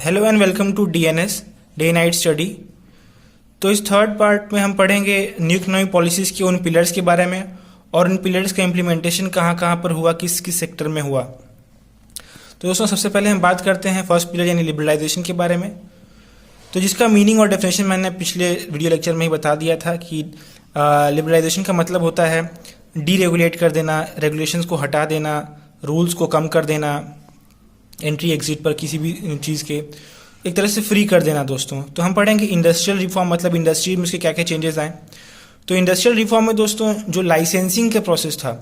Hello and welcome to DNS day night study. तो इस third part में हम पढ़ेंगे न्यू इकोनॉमिक पॉलिसीज़ के उन पिलर्स के बारे में और उन पिलर्स का इम्प्लीमेंटेशन कहाँ कहाँ पर हुआ, किस किस सेक्टर में हुआ। तो दोस्तों सबसे पहले हम बात करते हैं फर्स्ट पिलर यानी लिबरलाइजेशन के बारे में। तो जिसका मीनिंग और डेफिनेशन मैंने पिछले वीडियो लेक्चर में ही बता दिया था कि लिबरलाइजेशन का मतलब होता है डीरेगुलेट कर देना, रेगुलेशंस को हटा देना, रूल्स को कम कर देना, एंट्री एग्जिट पर किसी भी चीज़ के एक तरह से फ्री कर देना दोस्तों। तो हम पढ़ेंगे इंडस्ट्रियल रिफॉर्म, मतलब इंडस्ट्री में उसके क्या क्या चेंजेस आए। तो इंडस्ट्रियल रिफॉर्म में दोस्तों जो लाइसेंसिंग के प्रोसेस था,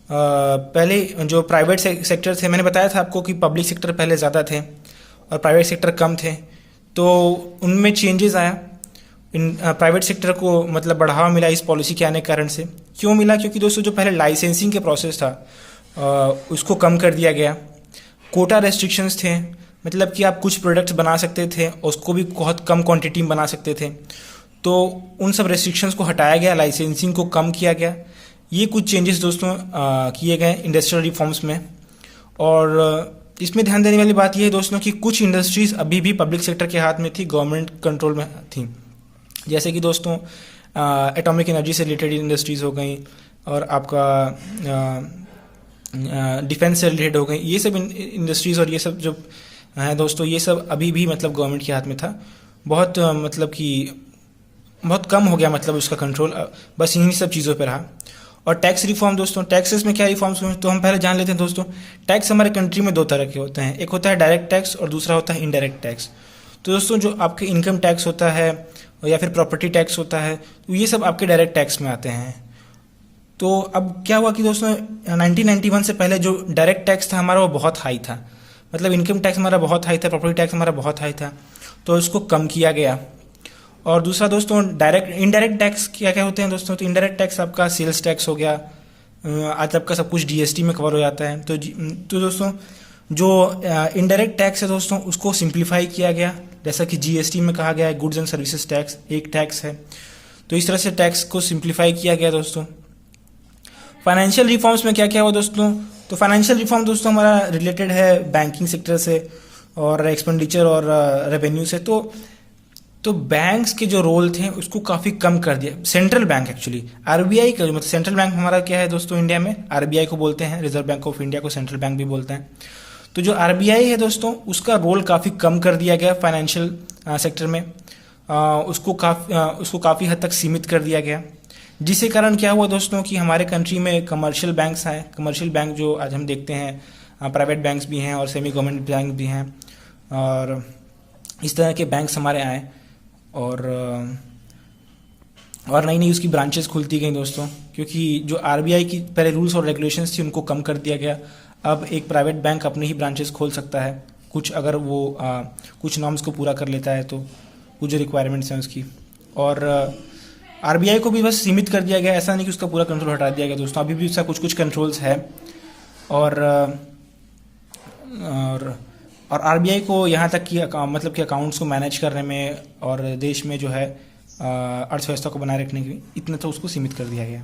पहले जो प्राइवेट सेक्टर थे, मैंने बताया था आपको कि पब्लिक सेक्टर पहले ज़्यादा थे और प्राइवेट सेक्टर कम थे, तो उनमें चेंजेस आया। प्राइवेट सेक्टर को मतलब बढ़ावा मिला इस पॉलिसी के आने के कारण से। क्यों मिला? क्योंकि दोस्तों जो पहले लाइसेंसिंग के प्रोसेस था उसको कम कर दिया गया। कोटा रेस्ट्रिक्शंस थे, मतलब कि आप कुछ प्रोडक्ट्स बना सकते थे, उसको भी बहुत कम क्वांटिटी में बना सकते थे, तो उन सब रेस्ट्रिक्शंस को हटाया गया, लाइसेंसिंग को कम किया गया। ये कुछ चेंजेस दोस्तों किए गए इंडस्ट्रियल रिफॉर्म्स में। और इसमें ध्यान देने वाली बात यह है दोस्तों कि कुछ इंडस्ट्रीज़ अभी भी पब्लिक सेक्टर के हाथ में थी, गवर्नमेंट कंट्रोल में थी। जैसे कि दोस्तों एटॉमिक एनर्जी से रिलेटेड इंडस्ट्रीज़ हो गई और आपका डिफेंस से रिलेटेड हो गई, ये सब इंडस्ट्रीज़ और ये सब जो हैं दोस्तों, ये सब अभी भी मतलब गवर्नमेंट के हाथ में था। बहुत मतलब कि बहुत कम हो गया मतलब उसका कंट्रोल, बस इन्हीं सब चीज़ों पे रहा। और टैक्स रिफॉर्म दोस्तों, टैक्सेस में क्या रिफॉर्म्स हुए तो हम पहले जान लेते हैं दोस्तों। टैक्स हमारे कंट्री में दो तरह के होते हैं, एक होता है डायरेक्ट टैक्स और दूसरा होता है इनडायरेक्ट टैक्स। तो दोस्तों जो आपके इनकम टैक्स होता है या फिर प्रॉपर्टी टैक्स होता है, तो ये सब आपके डायरेक्ट टैक्स में आते हैं। तो अब क्या हुआ कि दोस्तों 1991 से पहले जो डायरेक्ट टैक्स था हमारा वो बहुत हाई था, मतलब इनकम टैक्स हमारा बहुत हाई था, प्रॉपर्टी टैक्स हमारा बहुत हाई था, तो इसको कम किया गया। और दूसरा दोस्तों इनडायरेक्ट टैक्स क्या क्या होते हैं दोस्तों। तो इनडायरेक्ट टैक्स आपका सेल्स टैक्स हो गया, आज आपका सब कुछ जीएसटी में कवर हो जाता है। तो दोस्तों जो इनडायरेक्ट टैक्स है दोस्तों उसको सिंप्लीफाई किया गया, जैसा कि जीएसटी में कहा गया है गुड्स एंड सर्विसेज टैक्स एक टैक्स है, तो इस तरह से टैक्स को सिंप्लीफाई किया गया दोस्तों। फाइनेंशियल रिफॉर्म्स में क्या क्या हुआ दोस्तों। तो फाइनेंशियल रिफॉर्म दोस्तों हमारा रिलेटेड है बैंकिंग सेक्टर से और एक्सपेंडिचर और रेवेन्यू से। तो बैंक्स के जो रोल थे उसको काफ़ी कम कर दिया। सेंट्रल बैंक एक्चुअली आरबीआई का जो मतलब सेंट्रल बैंक हमारा क्या है दोस्तों इंडिया में, आरबीआई को बोलते हैं, रिजर्व बैंक ऑफ इंडिया को सेंट्रल बैंक भी बोलते हैं। तो जो आरबीआई है दोस्तों उसका रोल काफ़ी कम कर दिया गया फाइनेंशियल सेक्टर में, उसको काफ़ी हद तक सीमित कर दिया गया। जिसके कारण क्या हुआ दोस्तों कि हमारे कंट्री में कमर्शियल बैंक्स आए। कमर्शियल बैंक जो आज हम देखते हैं, प्राइवेट बैंक्स भी हैं और सेमी गवर्नमेंट बैंक भी हैं, और इस तरह के बैंक्स हमारे आए और नई नई उसकी ब्रांचेस खुलती गई दोस्तों, क्योंकि जो आरबीआई की पहले रूल्स और रेगुलेशंस थी उनको कम कर दिया गया। अब एक प्राइवेट बैंक अपने ही ब्रांचेस खोल सकता है, कुछ अगर वो कुछ नॉर्म्स को पूरा कर लेता है, तो कुछ जो रिक्वायरमेंट्स हैं उसकी। और आरबीआई को भी बस सीमित कर दिया गया, ऐसा नहीं कि उसका पूरा कंट्रोल हटा दिया गया दोस्तों, अभी भी उसका कुछ कुछ कंट्रोल्स है। और आरबीआई को यहाँ तक कि मतलब कि अकाउंट्स को मैनेज करने में और देश में जो है अर्थव्यवस्था को बनाए रखने की इतना तो उसको सीमित कर दिया गया।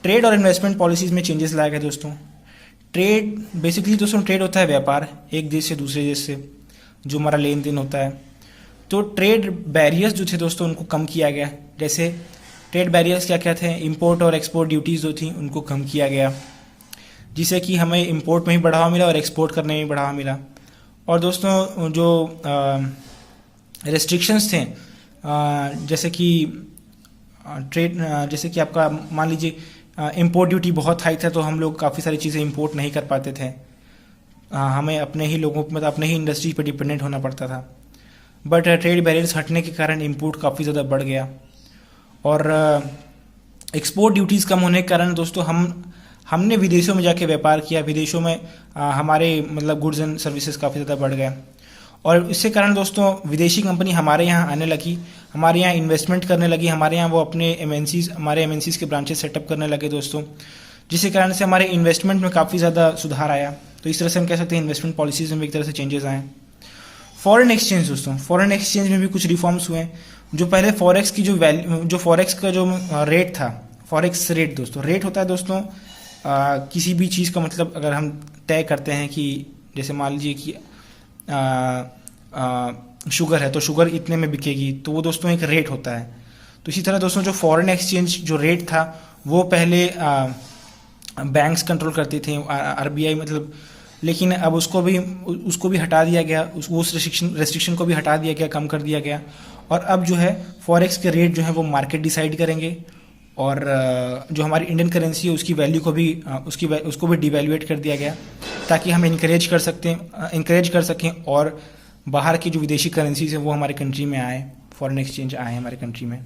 ट्रेड और इन्वेस्टमेंट पॉलिसीज़ में चेंजेस लाए गए दोस्तों। ट्रेड बेसिकली दोस्तों ट्रेड होता है व्यापार, एक देश से दूसरे देश से जो हमारा लेन देन होता है। तो ट्रेड बैरियर्स जो थे दोस्तों उनको कम किया गया। जैसे ट्रेड बैरियर्स क्या क्या थे, इंपोर्ट और एक्सपोर्ट ड्यूटीज़ जो थी उनको कम किया गया, जिससे कि हमें इंपोर्ट में भी बढ़ावा मिला और एक्सपोर्ट करने में भी बढ़ावा मिला। और दोस्तों जो रेस्ट्रिक्शंस थे, जैसे कि जैसे कि आपका मान लीजिए इंपोर्ट ड्यूटी बहुत हाई था, तो हम लोग काफ़ी सारी चीज़ें इंपोर्ट नहीं कर पाते थे, हमें अपने ही लोगों मतलब अपने ही इंडस्ट्री पर डिपेंडेंट होना पड़ता था। बट ट्रेड बैरियर्स हटने के कारण इंपोर्ट काफ़ी ज़्यादा बढ़ गया। और एक्सपोर्ट ड्यूटीज़ कम होने के कारण दोस्तों हमने विदेशों में जाके व्यापार किया, विदेशों में हमारे मतलब गुड्स एंड सर्विसेज काफ़ी ज़्यादा बढ़ गए। और इसके कारण दोस्तों विदेशी कंपनी हमारे यहाँ आने लगी, हमारे यहाँ इन्वेस्टमेंट करने लगी, हमारे यहाँ वो अपने हमारे एमएनसीज़ के ब्रांचेस सेटअप करने लगे दोस्तों, जिसके कारण से हमारे इन्वेस्टमेंट में काफ़ी ज़्यादा सुधार आया। तो इस तरह से हम कह सकते हैं इन्वेस्टमेंट पॉलिसीज़ में एक तरह से चेंजेस आए। फॉरेन एक्सचेंज दोस्तों, फॉरेन एक्सचेंज में भी कुछ रिफॉर्म्स हुए। जो पहले फॉरेक्स की जो फॉरेक्स का जो रेट था, फॉरेक्स रेट दोस्तों, रेट होता है दोस्तों किसी भी चीज़ का मतलब अगर हम तय करते हैं कि जैसे मान लीजिए कि शुगर है तो शुगर इतने में बिकेगी, तो वो दोस्तों एक रेट होता है। तो इसी तरह दोस्तों जो फॉरेन एक्सचेंज जो रेट था वो पहले बैंक्स कंट्रोल करती थी, आरबीआई मतलब, लेकिन अब उसको भी हटा दिया गया, उस रेस्ट्रिक्शन को भी हटा दिया गया, कम कर दिया गया। और अब जो है फॉरेक्स के रेट जो है वो मार्केट डिसाइड करेंगे, और जो हमारी इंडियन करेंसी है उसकी वैल्यू को भी उसको भी डिवैल्यूएट कर दिया गया, ताकि हम इंकरेज कर सकें और बाहर की जो विदेशी करेंसीज हैं वो हमारे कंट्री में आए, फॉरेन एक्सचेंज आए हमारे कंट्री में।